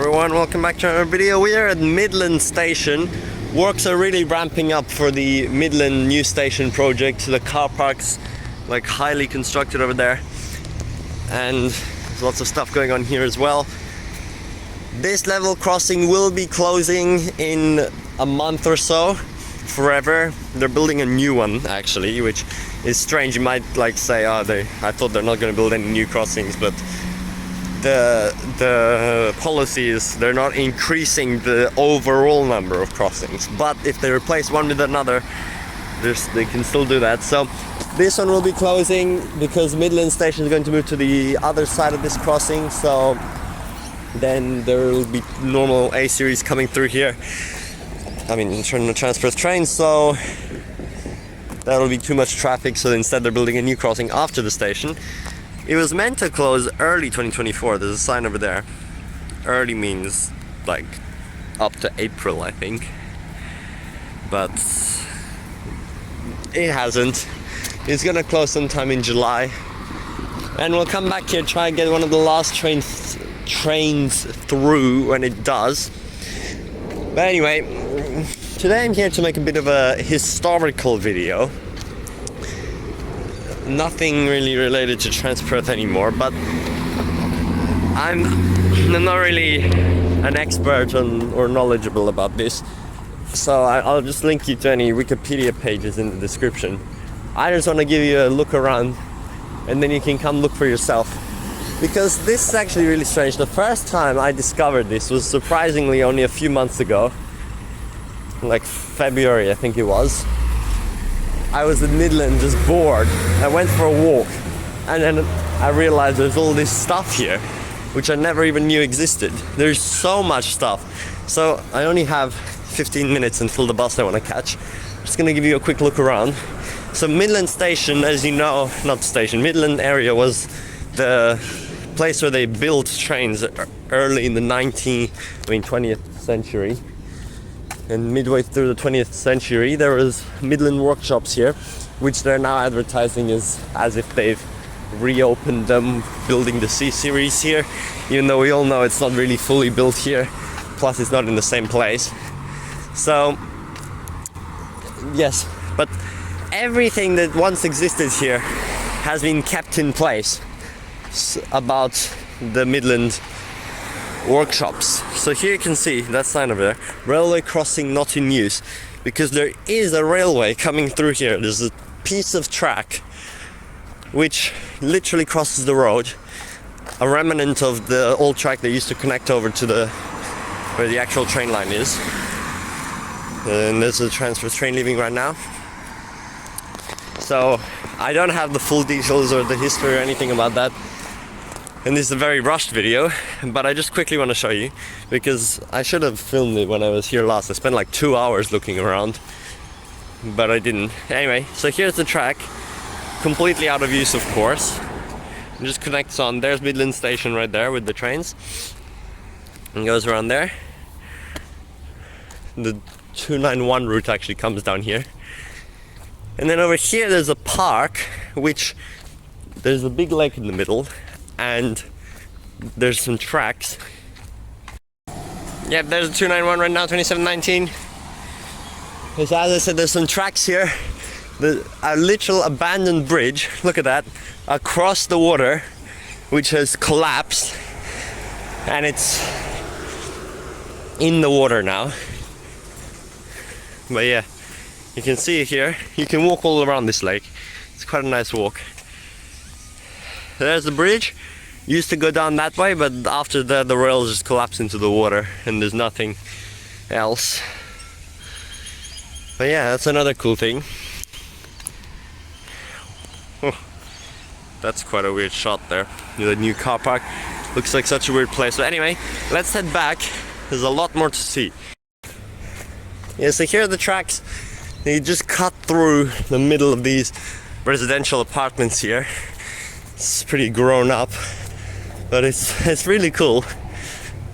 everyone, welcome back to another video. We are at Midland Station. Works are really ramping up for the Midland new station project. The car park's like highly constructed over there, and there's lots of stuff going on here as well. This level crossing will be closing in a month or so, forever. They're building a new one actually, which is strange. You might like say, I thought they're not going to build any new crossings, but the policy is they're not increasing the overall number of crossings, but if they replace one with another, they can still do that. So this one will be closing because Midland Station is going to move to the other side of this crossing, so then there will be normal A series coming through here. I mean, internal transfer trains, so that'll be too much traffic, so instead they're building a new crossing after the station. It was meant to close early 2024, there's a sign over there. Early means like up to April, I think. But it hasn't. It's gonna close sometime in July. And we'll come back here, try and get one of the last trains through when it does. But anyway, today I'm here to make a bit of a historical video. Nothing really related to Perth anymore, but I'm not really an expert on or knowledgeable about this, so I'll just link you to any Wikipedia pages in the description. I just want to give you a look around, and then you can come look for yourself, because this is actually really strange. The first time I discovered this was surprisingly only a few months ago, like February I think it was. I was in Midland just bored. I went for a walk and then I realized there's all this stuff here which I never even knew existed. There's so much stuff. So I only have 15 minutes until the bus I want to catch. I'm just gonna give you a quick look around. So Midland Station, as you know, not station, Midland area was the place where they built trains early in the 20th century. And midway through the 20th century there was Midland Workshops here, which they're now advertising as if they've reopened them, building the C series here, even though we all know it's not really fully built here, plus it's not in the same place. So yes, but everything that once existed here has been kept in place about the Midland Workshops. So here you can see that sign over there, railway crossing not in use, because there is a railway coming through here. There's a piece of track which literally crosses the road, a remnant of the old track that used to connect over to where the actual train line is. And there's a transfer train leaving right now. So I don't have the full details or the history or anything about that, and this is a very rushed video, but I just quickly want to show you, because I should have filmed it when I was here last. I spent like 2 hours looking around, but I didn't. Anyway, so here's the track, completely out of use of course. It just connects on. There's Midland Station right there with the trains, and goes around there. The 291 route actually comes down here. And then over here there's a park, which there's a big lake in the middle, and there's some tracks. Yep, there's a 291 right now, 2719. As I said, there's some tracks here. A literal abandoned bridge, look at that, across the water, which has collapsed, and it's in the water now. But yeah, you can see it here. You can walk all around this lake. It's quite a nice walk. There's the bridge. Used to go down that way, but after that the rails just collapse into the water and there's nothing else. But yeah, that's another cool thing. Oh, that's quite a weird shot there. The new car park looks like such a weird place. But anyway, let's head back. There's a lot more to see. Yeah, so here are the tracks. They just cut through the middle of these residential apartments here. It's pretty grown up, but it's really cool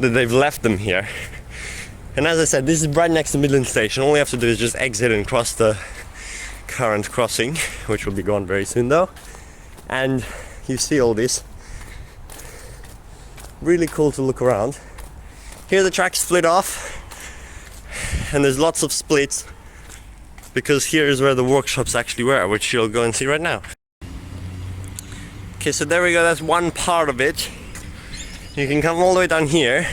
that they've left them here. And as I said, this is right next to Midland Station. All you have to do is just exit and cross the current crossing, which will be gone very soon though. And you see all this. Really cool to look around. Here the tracks split off, and there's lots of splits because here is where the workshops actually were, which you'll go and see right now. Okay, so there we go, that's one part of it. You can come all the way down here.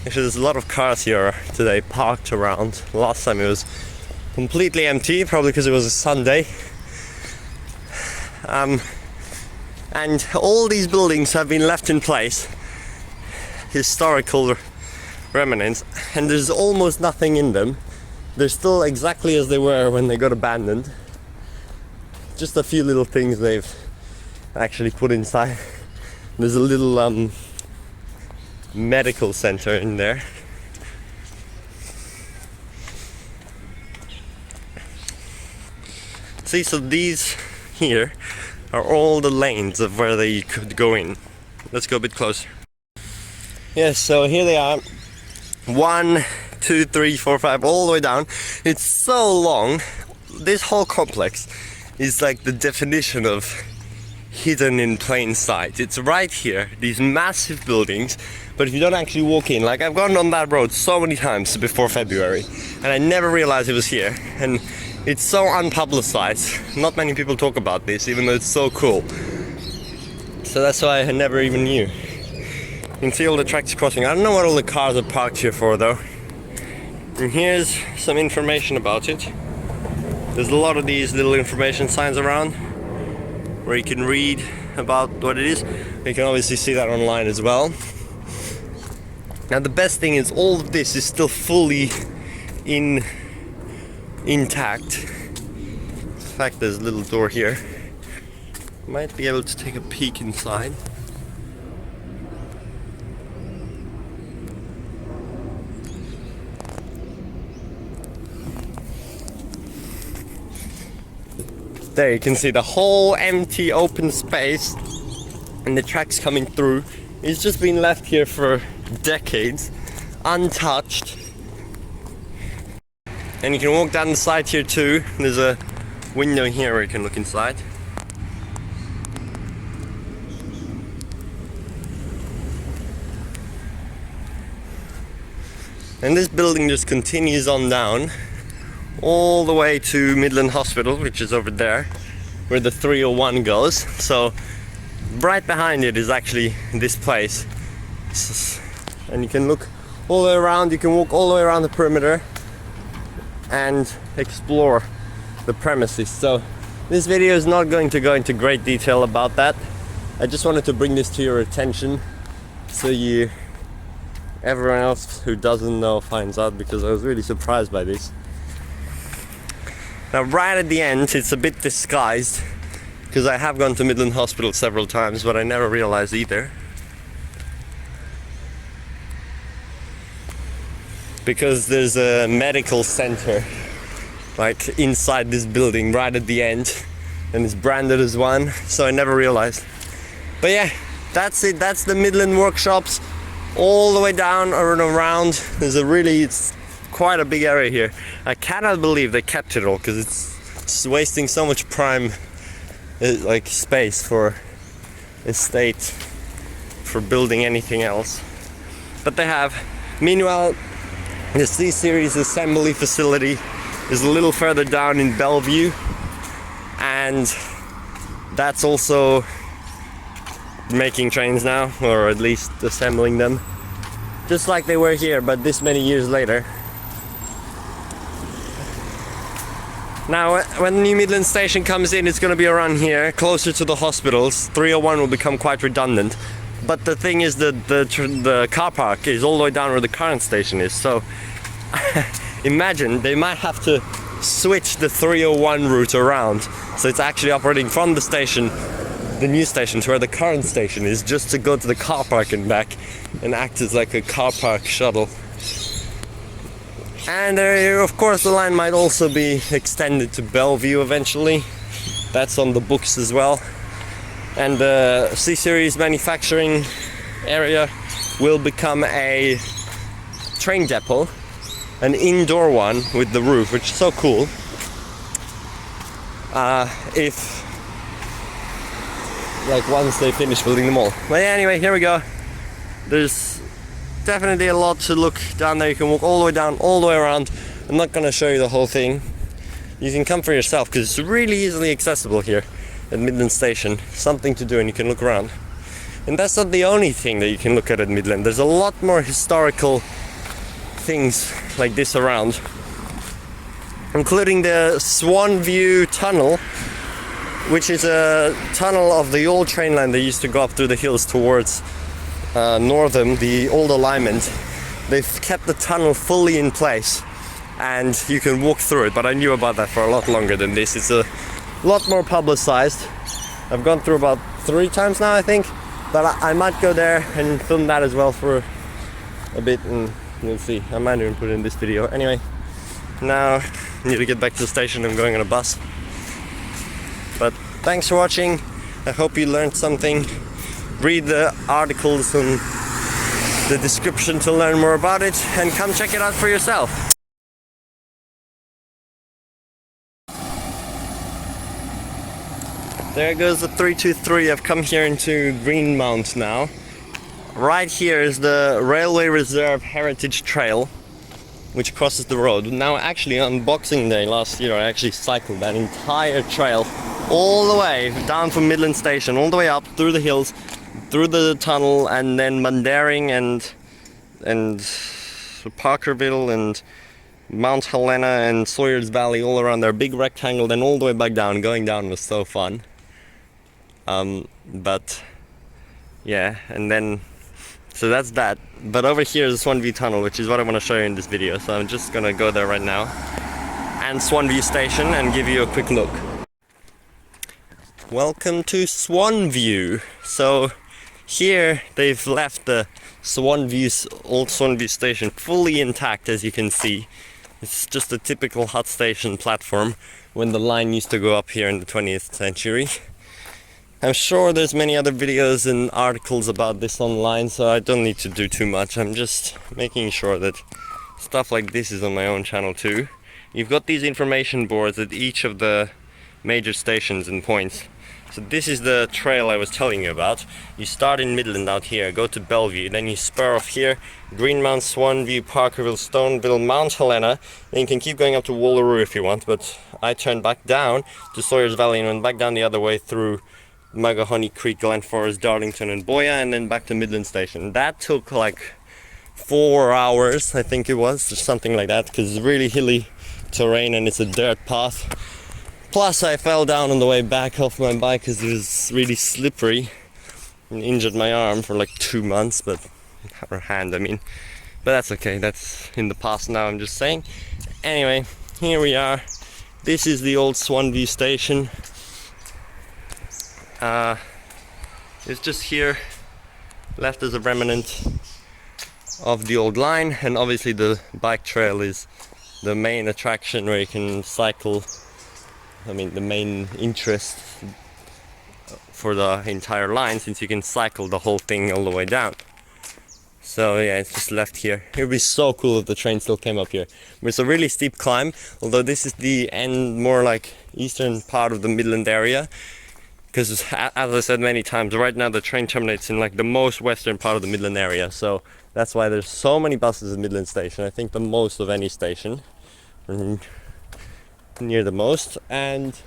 Actually, there's a lot of cars here today parked around. Last time it was completely empty, probably because it was a Sunday. And all these buildings have been left in place, historical remnants, and there's almost nothing in them. They're still exactly as they were when they got abandoned. Just a few little things they've actually put inside. There's a little medical center in there. See, so these here are all the lanes of where they could go in. Let's go a bit closer. Yes, so here they are. 1, 2, 3, 4, 5, all the way down. It's so long. This whole complex is like the definition of hidden in plain sight. It's right here, these massive buildings, but if you don't actually walk in, like I've gone on that road so many times before February, and I never realized it was here. And it's so unpublicized. Not many people talk about this, even though it's so cool. So that's why I never even knew. You can see all the tracks crossing. I don't know what all the cars are parked here for though. And here's some information about it. There's a lot of these little information signs around where you can read about what it is. You can obviously see that online as well. Now the best thing is all of this is still fully intact. In fact, there's a little door here. Might be able to take a peek inside. There you can see the whole empty open space and the tracks coming through. It's just been left here for decades, untouched. And you can walk down the side here too. There's a window here where you can look inside. And this building just continues on down all the way to Midland Hospital, which is over there where the 301 goes. So right behind it is actually this place, and you can look all the way around. You can walk all the way around the perimeter and explore the premises. So this video is not going to go into great detail about that. I just wanted to bring this to your attention so everyone else who doesn't know finds out, because I was really surprised by this. Now right at the end it's a bit disguised, because I have gone to Midland Hospital several times, but I never realized either. Because there's a medical center like inside this building right at the end, and it's branded as one, so I never realized. But yeah, that's it. That's the Midland Workshops all the way down and around. It's quite a big area here. I cannot believe they kept it all, because it's wasting so much prime like space for estate for building anything else. But they have. Meanwhile, the C-Series assembly facility is a little further down in Bellevue, and that's also making trains now, or at least assembling them, just like they were here, but this many years later. Now when the new Midland Station comes in, it's going to be around here, closer to the hospitals. 301 will become quite redundant, but the thing is that the car park is all the way down where the current station is, so imagine they might have to switch the 301 route around, so it's actually operating from the station, the new station, to where the current station is, just to go to the car park and back, and act as like a car park shuttle. And of course the line might also be extended to Bellevue eventually. That's on the books as well. And the C-Series manufacturing area will become a train depot, an indoor one with the roof, which is so cool. Once they finish building them all. But yeah, anyway, here we go. There's definitely a lot to look down there. You can walk all the way down, all the way around. I'm not gonna show you the whole thing. You can come for yourself because it's really easily accessible here at Midland Station. Something to do and you can look around. And that's not the only thing that you can look at Midland. There's a lot more historical things like this around, including the Swan View Tunnel, which is a tunnel of the old train line that used to go up through the hills towards Northam, the old alignment. They've kept the tunnel fully in place and you can walk through it, but I knew about that for a lot longer than this. It's a lot more publicized. I've gone through about 3 times now, I think, but I might go there and film that as well for a bit, and we'll see. I might even put it in this video. Anyway, now I need to get back to the station. I'm going on a bus. But thanks for watching. I hope you learned something. Read the articles and the description to learn more about it, and come check it out for yourself. There goes the 323. I've come here into Greenmount now. Right here is the Railway Reserve Heritage Trail, which crosses the road. Now actually on Boxing Day last year I actually cycled that entire trail all the way down from Midland Station, all the way up through the hills, through the tunnel, and then Mundaring and Parkerville and Mount Helena and Sawyers Valley, all around there, big rectangle, then all the way back down. Going down was so fun. But yeah, and then so that's that. But over here is the Swan View Tunnel, which is what I want to show you in this video. So I'm just gonna go there right now, and Swan View Station, and give you a quick look. Welcome to Swan View. So here they've left the old Swan View Station fully intact, as you can see. It's just a typical hut station platform when the line used to go up here in the 20th century. I'm sure there's many other videos and articles about this online, so I don't need to do too much. I'm just making sure that stuff like this is on my own channel too. You've got these information boards at each of the major stations and points. So this is the trail I was telling you about. You start in Midland out here, go to Bellevue, then you spur off here, Greenmount, Swanview, Parkerville, Stoneville, Mount Helena, then you can keep going up to Wallaroo if you want, but I turned back down to Sawyers Valley and went back down the other way through Magahoney Creek, Glen Forest, Darlington and Boya, and then back to Midland Station. That took like 4 hours, I think it was, or something like that, because it's really hilly terrain and it's a dirt path. Plus I fell down on the way back off my bike because it was really slippery and injured my arm for like 2 months, or hand I mean. But that's okay, that's in the past now, I'm just saying. Anyway, here we are. This is the old Swan View Station. It's just here, left as a remnant of the old line, and obviously the bike trail is the main attraction where you can cycle. I mean, the main interest for the entire line, since you can cycle the whole thing all the way down. So yeah, it's just left here. It would be so cool if the train still came up here. But it's a really steep climb, although this is the end, more like eastern part of the Midland area. Because as I said many times, right now the train terminates in like the most western part of the Midland area. So that's why there's so many buses at Midland Station. I think the most of any station. Near the most, and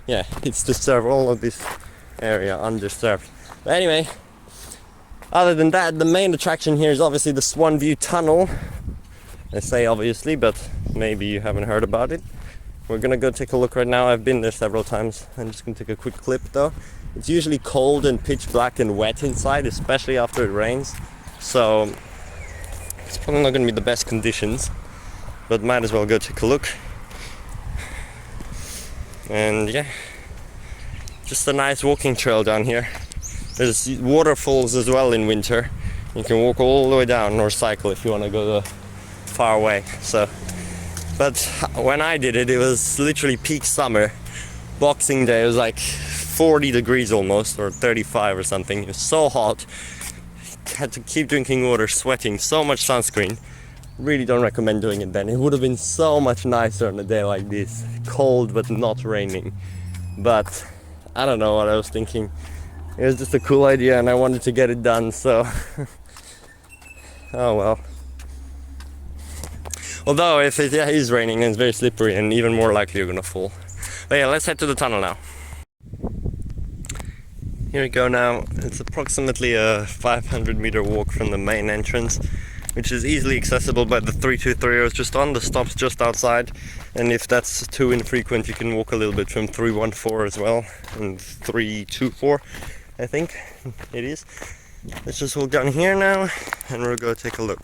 yeah, it's to serve all of this area, underserved. But anyway, other than that, the main attraction here is obviously the Swan View Tunnel. I say obviously, but maybe you haven't heard about it. We're gonna go take a look right now. I've been there several times. I'm just gonna take a quick clip though. It's usually cold and pitch black and wet inside, especially after it rains, so it's probably not gonna be the best conditions, but might as well go take a look. And yeah, just a nice walking trail down here. There's waterfalls as well in winter. You can walk all the way down, or cycle if you want to go far away. So, but when I did it, it was literally peak summer. Boxing Day, it was like 40 degrees almost, or 35 or something. It was so hot. Had to keep drinking water, sweating, so much sunscreen. Really don't recommend doing it then. It would have been so much nicer on a day like this, cold but not raining. But I don't know what I was thinking. It was just a cool idea and I wanted to get it done, so oh well. Although if it is raining and it's very slippery and even more likely you're gonna fall. But yeah, let's head to the tunnel now. Here we go now. It's approximately a 500-meter walk from the main entrance, which is easily accessible by the 323 I was just on. The stop's just outside, and if that's too infrequent you can walk a little bit from 314 as well, and 324 I think it is. Let's just walk down here now and we'll go take a look.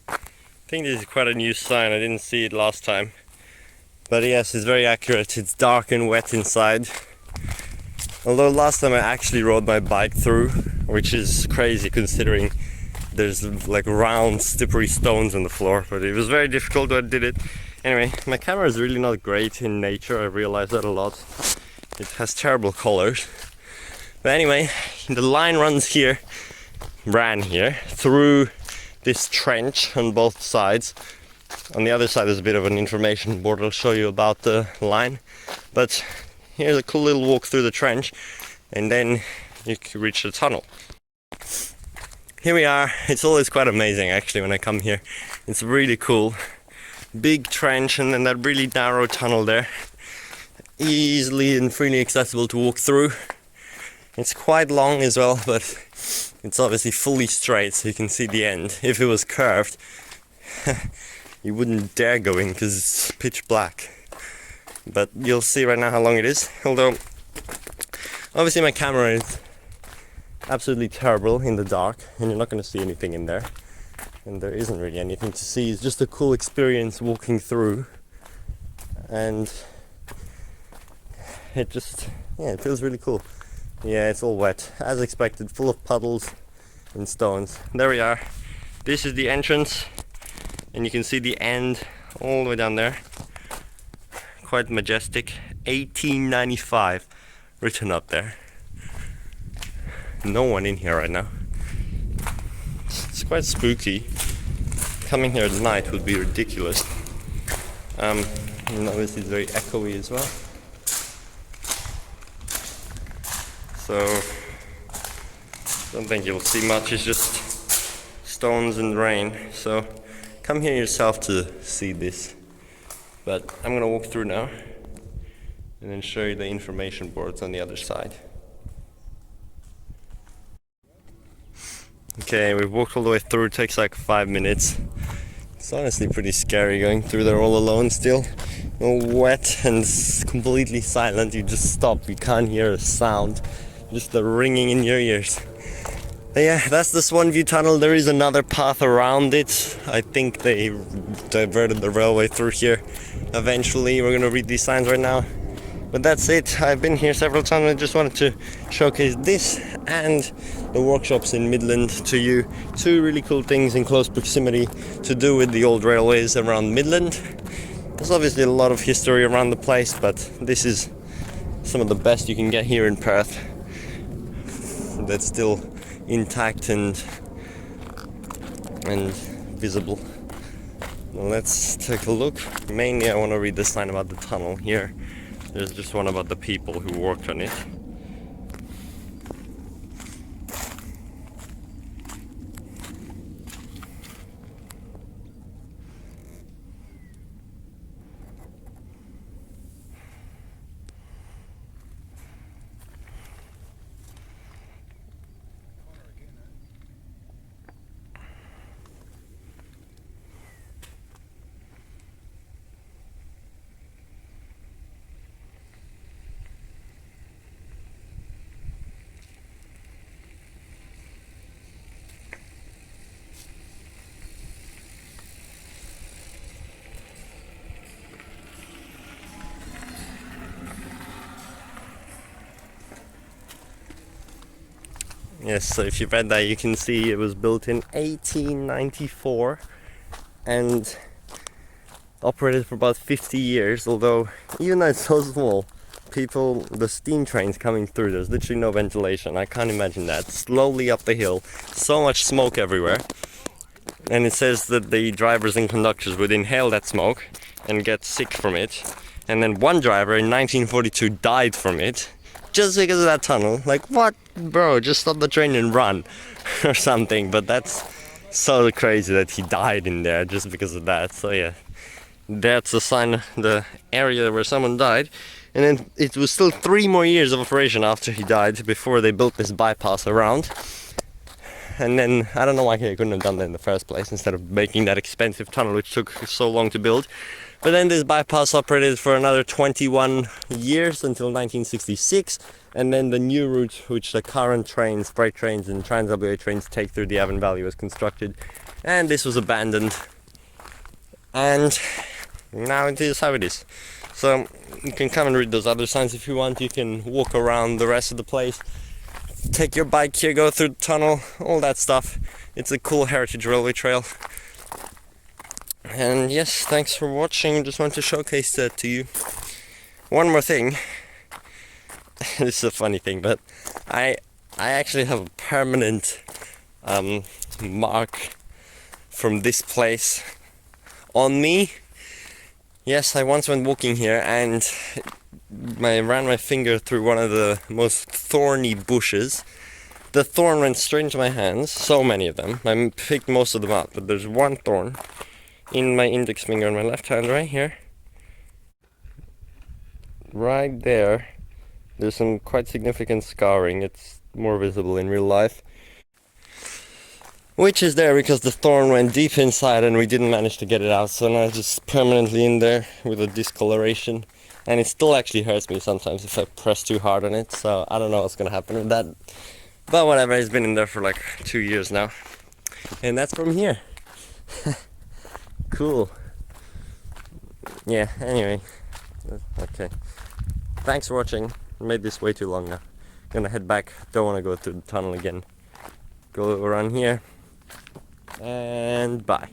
I think this is quite a new sign, I didn't see it last time. But yes, it's very accurate. It's dark and wet inside. Although last time I actually rode my bike through, which is crazy considering there's like round slippery stones on the floor, but it was very difficult, but I did it. Anyway, my camera is really not great in nature, I realize that a lot. It has terrible colors. But anyway, the line ran here through this trench on both sides. On the other side there's a bit of an information board I'll show you about the line. But here's a cool little walk through the trench, and then you can reach the tunnel. Here we are. It's always quite amazing actually when I come here. It's really cool. Big trench and then that really narrow tunnel there. Easily and freely accessible to walk through. It's quite long as well, but it's obviously fully straight so you can see the end. If it was curved, you wouldn't dare go in because it's pitch black. But you'll see right now how long it is. Although, obviously my camera is absolutely terrible in the dark and you're not going to see anything in there. And there isn't really anything to see. It's just a cool experience walking through. And it just, yeah, it feels really cool. Yeah, it's all wet, as expected, full of puddles and stones. There we are. This is the entrance, and you can see the end all the way down there. Quite majestic. 1895 written up there. No one in here right now. It's quite spooky. Coming here at night would be ridiculous. And obviously it's very echoey as well. So, don't think you'll see much, it's just stones and rain. So, come here yourself to see this. But I'm gonna walk through now and then show you the information boards on the other side. Okay, we've walked all the way through, it takes like 5 minutes. It's honestly pretty scary going through there all alone still. All wet and completely silent, you just stop, you can't hear a sound. Just the ringing in your ears. But yeah, that's the Swan View Tunnel. There is another path around it. I think they diverted the railway through here. Eventually, we're gonna read these signs right now. But that's it. I've been here several times. I just wanted to showcase this and the workshops in Midland to you. Two really cool things in close proximity to do with the old railways around Midland. There's obviously a lot of history around the place, but this is some of the best you can get here in Perth. That's still intact and visible. Well, let's take a look. Mainly I want to read the sign about the tunnel here. There's just one about the people who worked on it. Yes, so if you read that, you can see it was built in 1894 and operated for about 50 years, although even though it's so small, the steam trains coming through, there's literally no ventilation. I can't imagine that. Slowly up the hill, so much smoke everywhere. And it says that the drivers and conductors would inhale that smoke and get sick from it. And then one driver in 1942 died from it just because of that tunnel. Like, what, bro? Just stop the train and run, or something. But that's so crazy that he died in there just because of that. So yeah, that's a sign, the area where someone died. And then it was still 3 more years of operation after he died before they built this bypass around. And then I don't know why they couldn't have done that in the first place instead of making that expensive tunnel which took so long to build. But then this bypass operated for another 21 years until 1966, and then the new route which the current trains, freight trains and Trans-WA trains take through the Avon Valley was constructed, and this was abandoned. And now it is how it is. So you can come and read those other signs if you want. You can walk around the rest of the place, take your bike here, go through the tunnel, all that stuff. It's a cool heritage railway trail. And yes, thanks for watching. Just want to showcase that to you. One more thing. This is a funny thing, but I actually have a permanent mark from this place on me. Yes, I once went walking here and I ran my finger through one of the most thorny bushes. The thorn went straight into my hands, so many of them. I picked most of them up, but there's one thorn in my index finger on my left hand right here. Right there. There's some quite significant scarring. It's more visible in real life. Which is there because the thorn went deep inside and we didn't manage to get it out. So now it's just permanently in there with a discoloration. And it still actually hurts me sometimes if I press too hard on it. So I don't know what's gonna happen with that. But whatever, it's been in there for like 2 years now. And that's from here. Cool. Yeah, anyway. Okay. Thanks for watching. I made this way too long now. Gonna head back. Don't want to go through the tunnel again. Go around here. And bye.